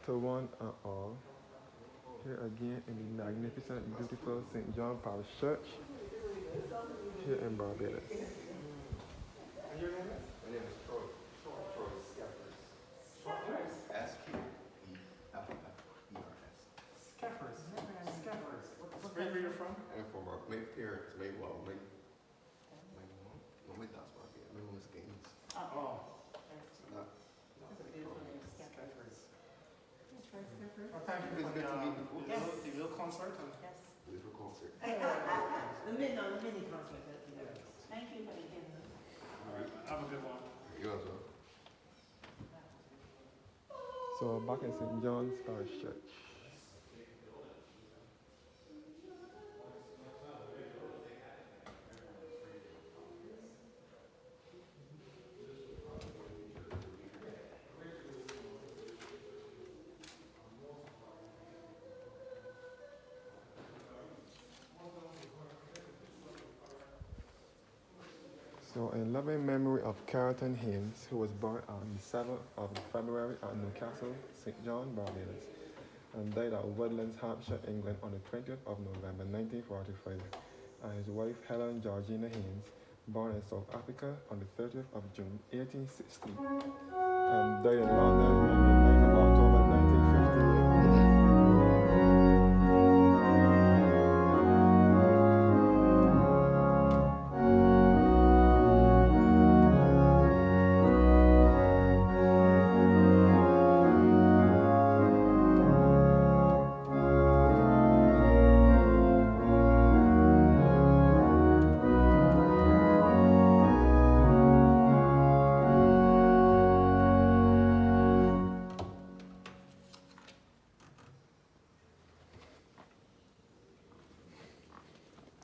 to one and all, here again in the magnificent, beautiful St. John Parish Church here in Barbados. And your name is? My name is Troy. Troy Scaffers. Scaffers? Scaffers. Scaffers. Scaffers. Where are you from? I'm from my parents, my dad's Barbados. My mom is Gaines. Oh. So not. That's a beautiful name, Scaffers. Well, thank you for the little concert. Yes. Little concert. The mini concert. Yes. Thank you for the gift. All right. Have a good one. You as well. So back in St. John's Parish Church. So in loving memory of Carlton Haynes, who was born on the 7th of February at Newcastle, St. John, Barbados, and died at Woodlands, Hampshire, England on the 20th of November 1945, and his wife Helen Georgina Haynes, born in South Africa on the 30th of June 1860, and died in London on the 9th of October 1958.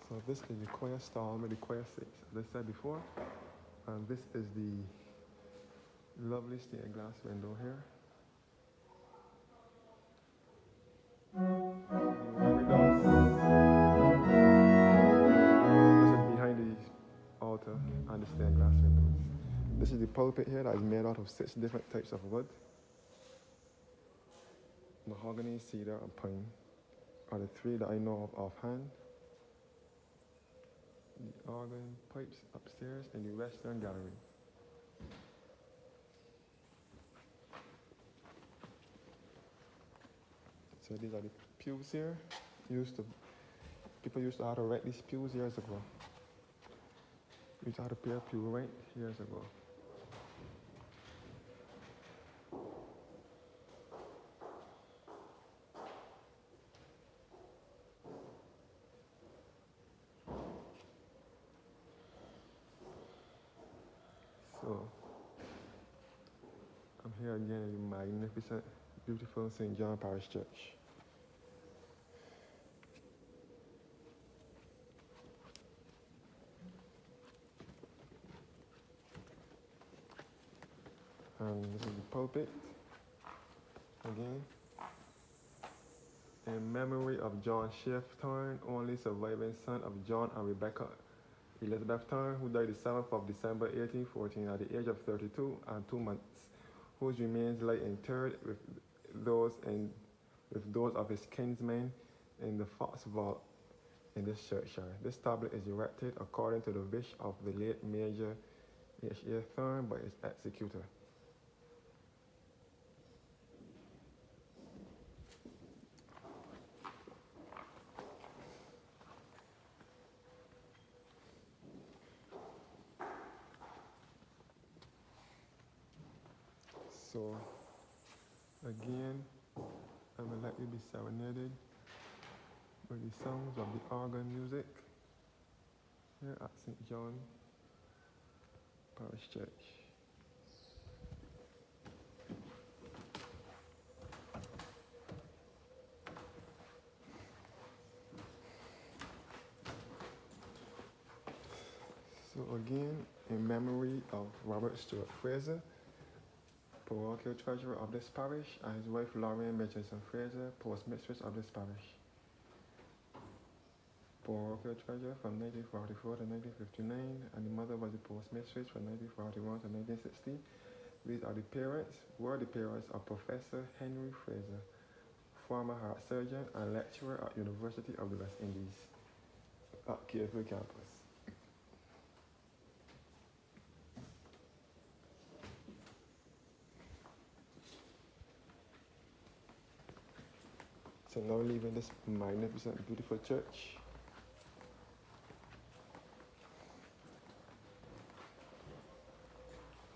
So this is the choir stall where the choir sits, as I said before. And this is the lovely stained glass window here. Barbados. This is behind the altar and the stained glass windows. This is the pulpit here that is made out of 6 different types of wood. Mahogany, cedar, and pine are the 3 that I know of offhand. The organ pipes upstairs in the western gallery. So these are the pews here. People used to have to rent these pews years ago. Used to have to pay a pew rent years ago. So I'm here again in the magnificent, beautiful St. John Parish Church. And this is the pulpit again. In memory of John Thorne, only surviving son of John and Rebecca Elizabeth Thorne, who died the 7th of December 1814 at the age of 32 and 2 months, whose remains lie interred with those of his kinsmen in the Fox Vault in this churchyard. This tablet is erected according to the wish of the late Major H.A. Thorne by his executor. So, again, I would like to be serenaded by the sounds of the organ music here at St. John Parish Church. So again, in memory of Robert Stewart Fraser, parochial treasurer of this parish, and his wife Lauren Mitchison Fraser, postmistress of this parish. Parochial treasurer from 1944 to 1959, and the mother was the postmistress from 1941 to 1960. These are the parents, were the parents of Professor Henry Fraser, former heart surgeon and lecturer at University of the West Indies at KFA campus. So now leaving this magnificent, beautiful church.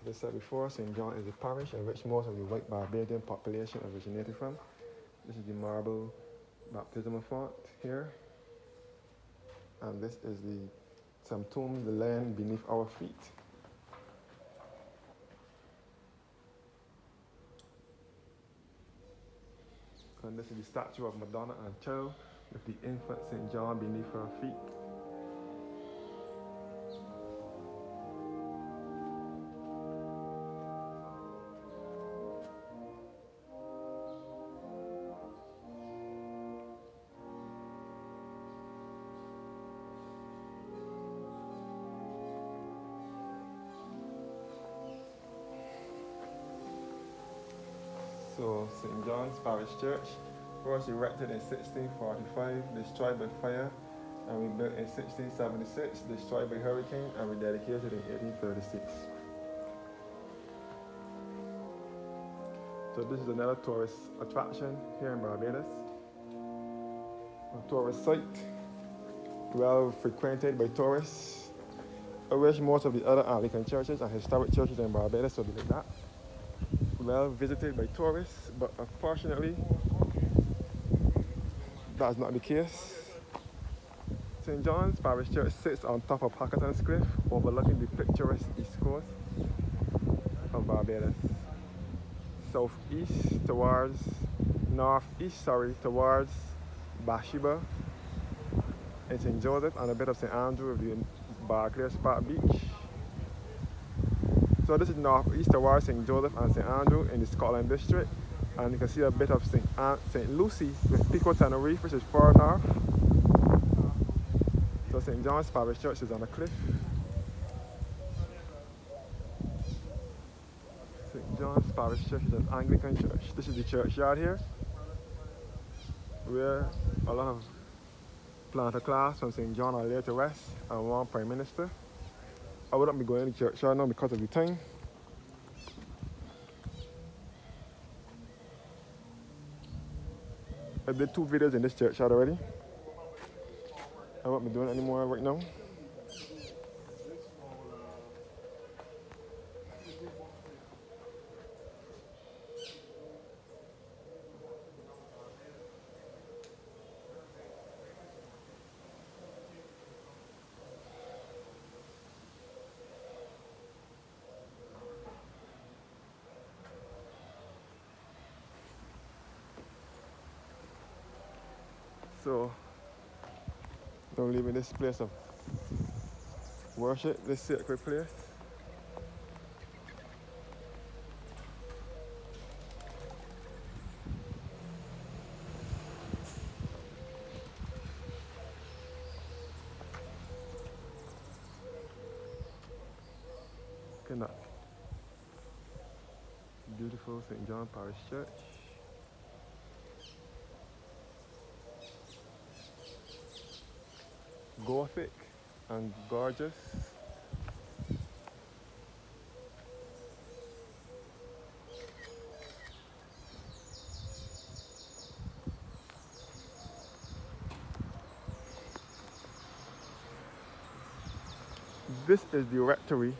As I said before, St. John is a parish in which most of the white Barbadian population originated from. This is the marble baptismal font here. And this is some tombs, the land beneath our feet. And this is the statue of Madonna and Child with the infant St. John beneath her feet. So St. John's Parish Church was erected in 1645, destroyed by fire, and rebuilt in 1676, destroyed by hurricane, and rededicated in 1836. So this is another tourist attraction here in Barbados. A tourist site, well frequented by tourists. I wish most of the other Anglican churches and historic churches in Barbados would be like that. Well visited by tourists, but unfortunately, that's not the case. St. John's Parish Church sits on top of Hackerton's Cliff, overlooking the picturesque east coast of Barbados. Northeast towards Bathsheba and St. Joseph, and a bit of St. Andrew with the Barclays Park Beach. So this is northeast towards St. Joseph and St. Andrew in the Scotland district, and you can see a bit of St. Lucy with Pico Tenerife, which is far north. So St. John's Parish Church is on a cliff. St. John's Parish Church is an Anglican church. This is the churchyard here, where a lot of planter class from St. John are laid to rest, and one Prime Minister. I wouldn't be going to the churchyard now because of the time. I did 2 videos in this churchyard already. I won't be doing it anymore right now. So, don't leave in this place of worship, this sacred place. Look at that. Beautiful St. John Parish Church. Gothic and gorgeous. This is the rectory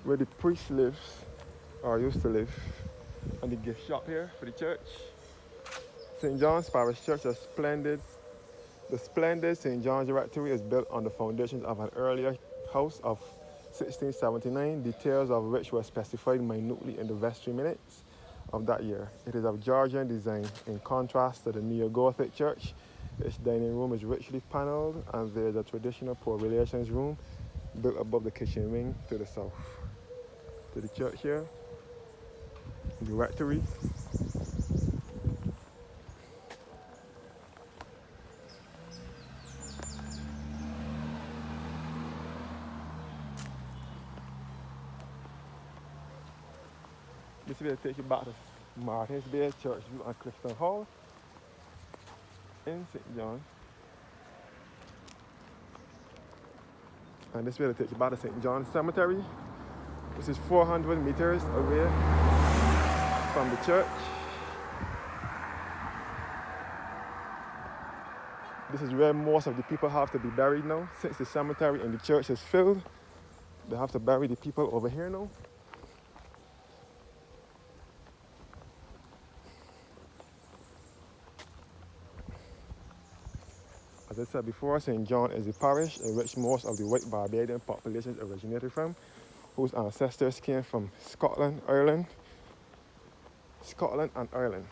where the priest lives, or used to live, and the gift shop here for the church. St. John's Parish Church is splendid. The splendid St. John's Rectory is built on the foundations of an earlier house of 1679, details of which were specified minutely in the vestry minutes of that year. It is of Georgian design, in contrast to the neo-Gothic church. Its dining room is richly panelled, and there is a traditional poor relations room built above the kitchen wing to the south. To the church here, the rectory. This will take you back to Martins Bay Church View and Clifton Hall in St. John. And this will take you back to St. John Cemetery, which is 400 meters away from the church. This is where most of the people have to be buried now. Since the cemetery and the church is filled, they have to bury the people over here now. As I said before, St. John is the parish in which most of the white Barbadian populations originated from, whose ancestors came from Scotland and Ireland.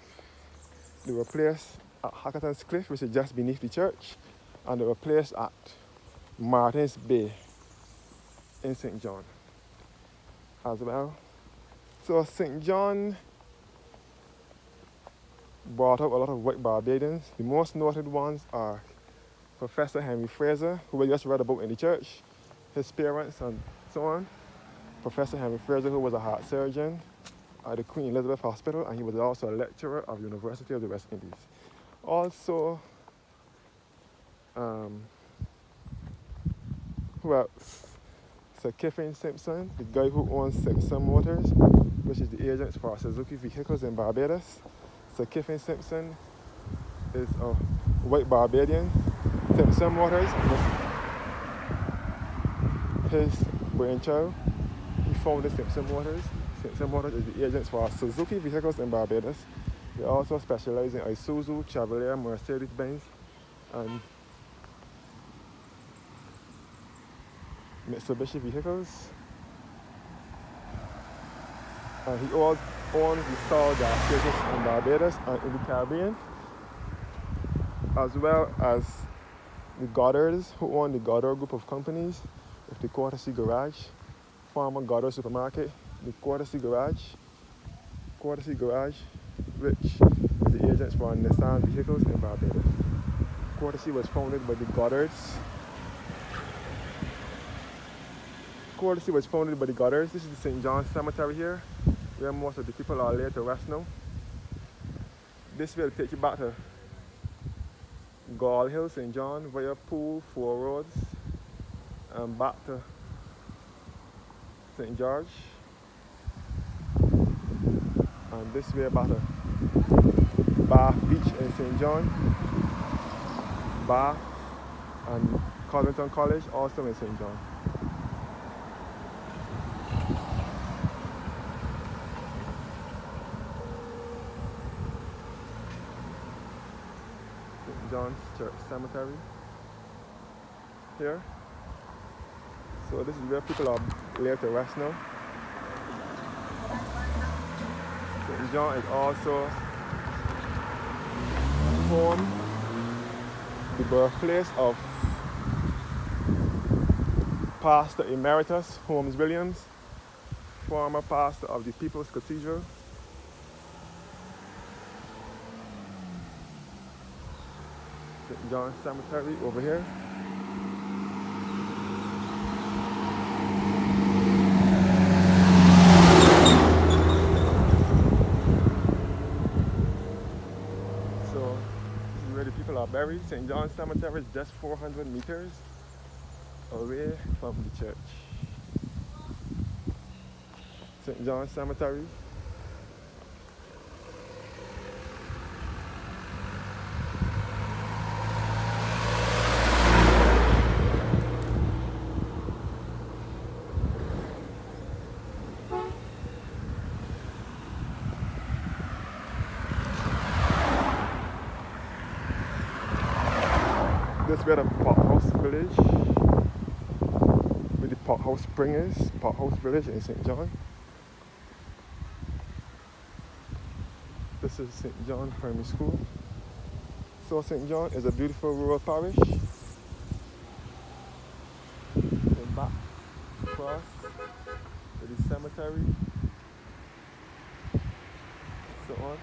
They were placed at Hackerton's Cliff, which is just beneath the church, and they were placed at Martins Bay in St. John as well. So St. John brought up a lot of white Barbadians. The most noted ones are Professor Henry Fraser, who we just read about in the church, his parents and so on. Professor Henry Fraser, who was a heart surgeon at the Queen Elizabeth Hospital, and he was also a lecturer of the University of the West Indies. Also, who else? Sir Kiffin Simpson, the guy who owns Simpson Motors, which is the agent for Suzuki vehicles in Barbados. Sir Kiffin Simpson is a white Barbadian. Simpson Motors was his brainchild. He founded Simpson Motors. Simpson Motors is the agent for Suzuki vehicles in Barbados. They also specialize in Isuzu, Chevrolet, Mercedes-Benz, and Mitsubishi vehicles. And he also owns the Sal gas stations in Barbados and in the Caribbean, as well as the Goddards, who own the Goddard group of companies, with the Courtesy Garage, former Goddard Supermarket, the Courtesy Garage, which is the agents for Nissan vehicles in Barbados. Courtesy was founded by the Goddards. This is the St. John Cemetery here, where most of the people are laid to rest now. This will take you back to Gall Hill, St. John, via Pool, Four Roads, and back to St. George. And this way back to Bath Beach in St. John, Bath, and Covington College, also in St. John. John's Church Cemetery here. So this is where people are laid to rest now. St. John is also home, the birthplace of Pastor Emeritus Holmes Williams, former pastor of the People's Cathedral. St. John Cemetery over here. So this is where the people are buried. St. John Cemetery is just 400 meters away from the church. St. John Cemetery. This is where the Pothouse Village, where the Pothouse Spring is, Pothouse Village in St. John. This is St. John Primary School. So St. John is a beautiful rural parish. And back across to the cemetery, so on.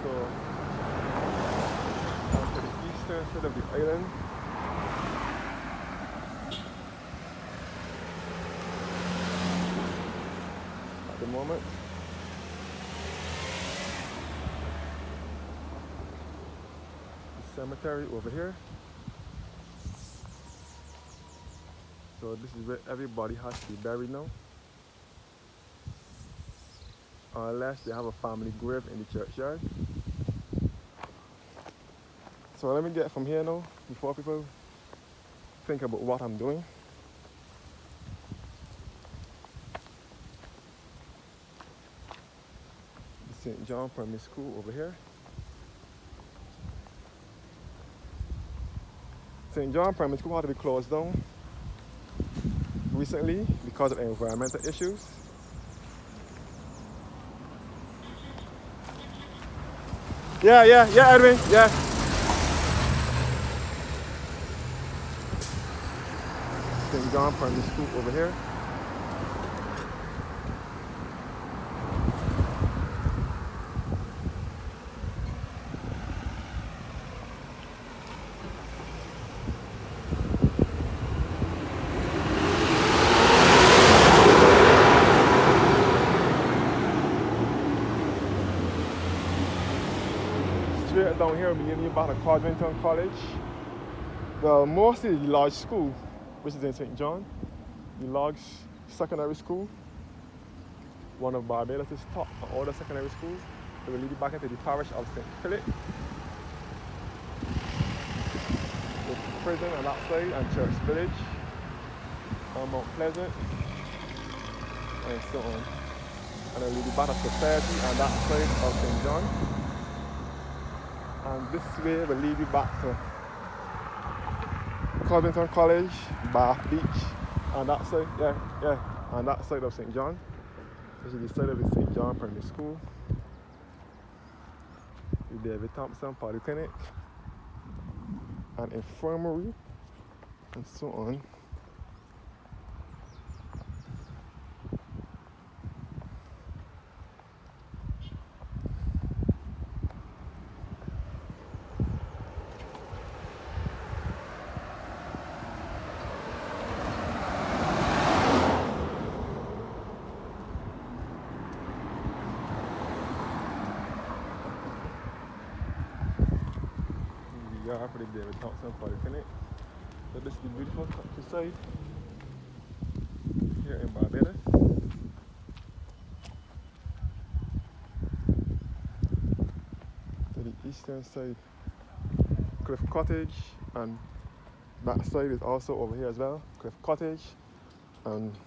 So, on to the eastern side of the island, moment. The cemetery over here. So this is where everybody has to be buried now. Unless they have a family grave in the churchyard. So let me get from here now before people think about what I'm doing. The St. John Primary School over here. St. John Primary School had to be closed down recently because of environmental issues. Yeah, Edwin, yeah. St. John Primary School over here. Straight down here, we're leaving you back to Codrington College. Well, mostly the large school, which is in St. John. The large secondary school, one of Barbados' top and older secondary schools. So we'll lead you back into the parish of St. Philip. The prison on that side and Church Village, and Mount Pleasant, and so on. And then lead you back to Society on that side of St. John. And this way will lead you back to Codrington College, Bath Beach, and that side, on that side of St. John. This is the side of the St. John Primary School. The David Thompson Polyclinic, an infirmary, and so on. Yard for the David Thompson Polyclinic. So this is the beautiful countryside here in Barbados. To the eastern side, Cliff Cottage, and that side is also over here as well, Cliff Cottage, and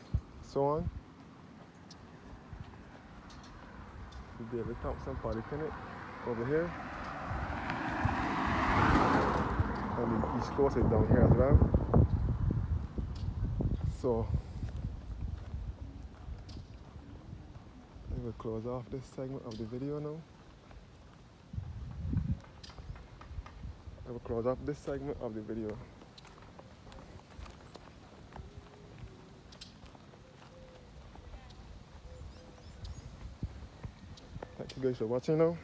so on. The David Thompson Polyclinic over here. And the East Coast is down here as well. So I will close off this segment of the video now. I will close off this segment of the video. Thank you guys for watching now.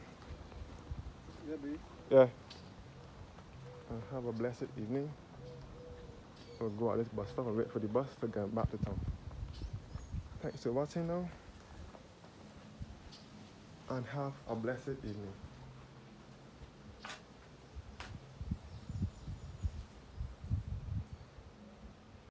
Yeah, B. Yeah. And have a blessed evening. We'll go at this bus stop and wait for the bus to get back to town. Thanks for watching now. And have a blessed evening.